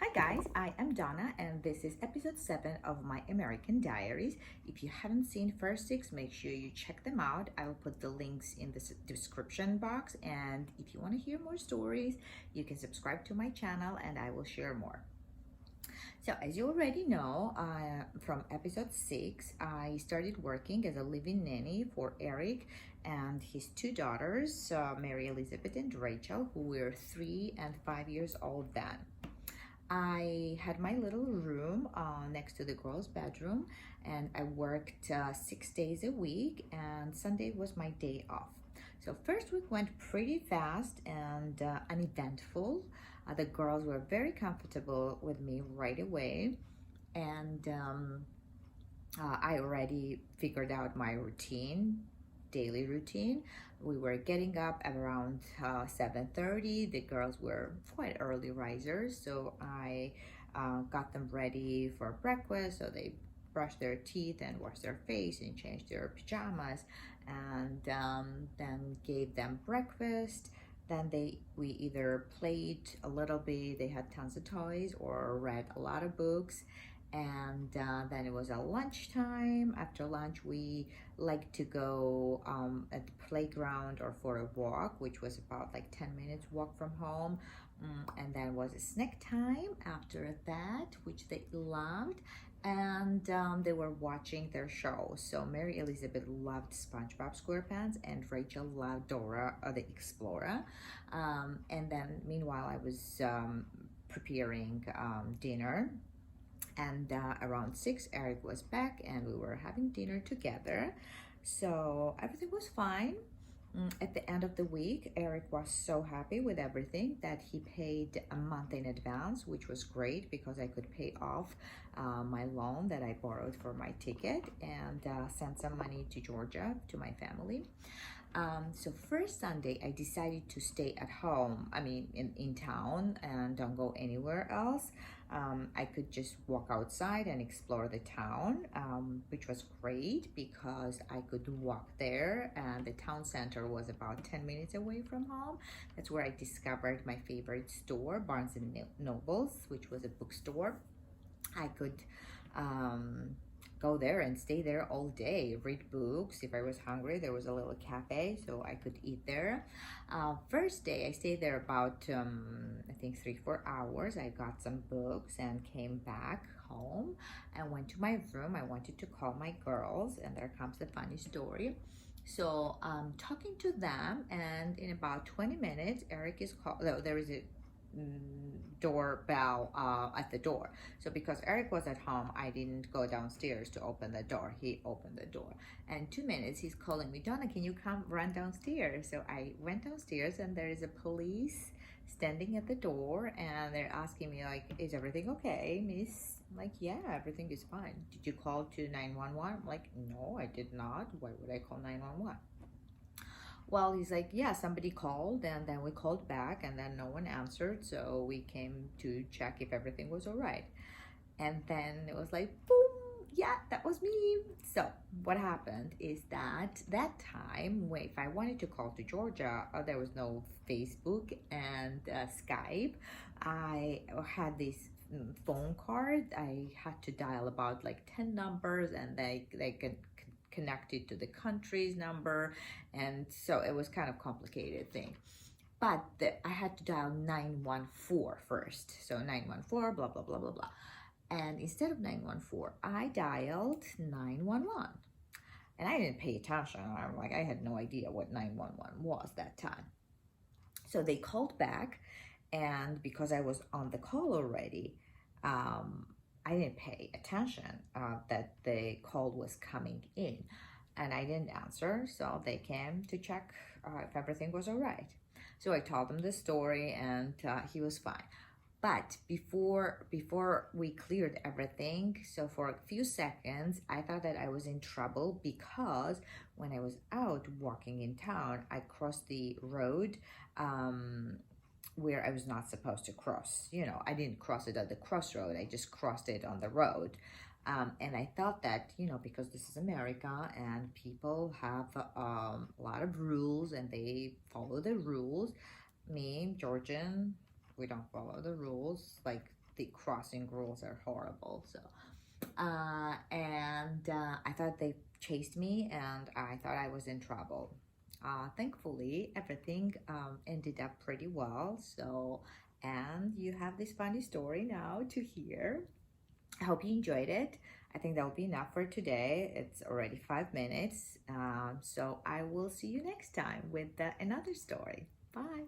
Hi guys, I am Donna and this is episode 7 of my American Diaries. If you haven't seen first 6, make sure you check them out. I will put the links in the description box, and if you want to hear more stories, you can subscribe to my channel and I will share more. So as you already know, from episode 6, I started working as a living nanny for Eric and his two daughters, Mary Elizabeth and Rachel, who were 3 and 5 years old then. I had my little room next to the girls' bedroom, and I worked 6 days a week, and Sunday was my day off. So first week went pretty fast and uneventful. The girls were very comfortable with me right away, and I already figured out my routine, daily routine. We were getting up at around 7:30. The girls were quite early risers, so I got them ready for breakfast. So they brushed their teeth and washed their face and changed their pajamas, and then gave them breakfast. Then we either played a little bit, they had tons of toys, or read a lot of books. And then it was a lunchtime. After lunch, we like to go at the playground or for a walk, which was about like 10 minutes walk from home. And then was a snack time after that, which they loved. And they were watching their show. So Mary Elizabeth loved SpongeBob SquarePants, and Rachel loved Dora the Explorer. And then meanwhile, I was preparing dinner, and around 6 Eric was back and we were having dinner together, so everything was fine. At the end of the week, Eric was so happy with everything that he paid a month in advance, which was great because I could pay off my loan that I borrowed for my ticket, and send some money to Georgia to my family. So first Sunday, I decided to stay at home, in town, and don't go anywhere else. I could just walk outside and explore the town, which was great because I could walk there, and the town center was about 10 minutes away from home. That's where I discovered my favorite store, Barnes and Nobles, which was a bookstore. I could go there and stay there all day, read books. If I was hungry, there was a little cafe, so I could eat there. First day, I stayed there about, I think 3-4 hours. I got some books and came back home and went to my room. I wanted to call my girls, and there comes the funny story. So talking to them, and in about 20 minutes, Eric is called. There is a doorbell at the door. So because Eric was at home, I didn't go downstairs to open the door. He opened the door. And 2 minutes, he's calling me, Donna, can you come run downstairs? So I went downstairs, and there is a police standing at the door, and they're asking me, like, is everything okay, miss? I'm like, yeah, everything is fine. Did you call to 911? I'm like, no, I did not. Why would I call 911? Well, he's like, yeah, somebody called, and then we called back, and then no one answered, so we came to check if everything was all right. And then it was like, boom, yeah, that was me. So what happened is that time, if I wanted to call to Georgia, there was no Facebook and Skype. I had this phone card. I had to dial about like 10 numbers, and they could connected to the country's number, and so it was kind of complicated thing. But I had to dial 914 first, so 914 blah blah blah blah blah, and instead of 914 I dialed 911, and I didn't pay attention. I'm like, I had no idea what 911 was that time. So they called back, and because I was on the call already, I didn't pay attention that the call was coming in, and I didn't answer. So they came to check if everything was all right. So I told him the story, and he was fine. But before we cleared everything, so for a few seconds, I thought that I was in trouble because when I was out walking in town, I crossed the road where I was not supposed to cross. I didn't cross it at the crossroad. I just crossed it on the road. And I thought that, because this is America and people have a lot of rules and they follow the rules. Me, Georgian, we don't follow the rules. Like, the crossing rules are horrible. So I thought they chased me, and I thought I was in trouble. Thankfully, everything ended up pretty well. So, and you have this funny story now to hear. I hope you enjoyed it. I think that will be enough for today. It's already 5 minutes. So I will see you next time with another story. Bye.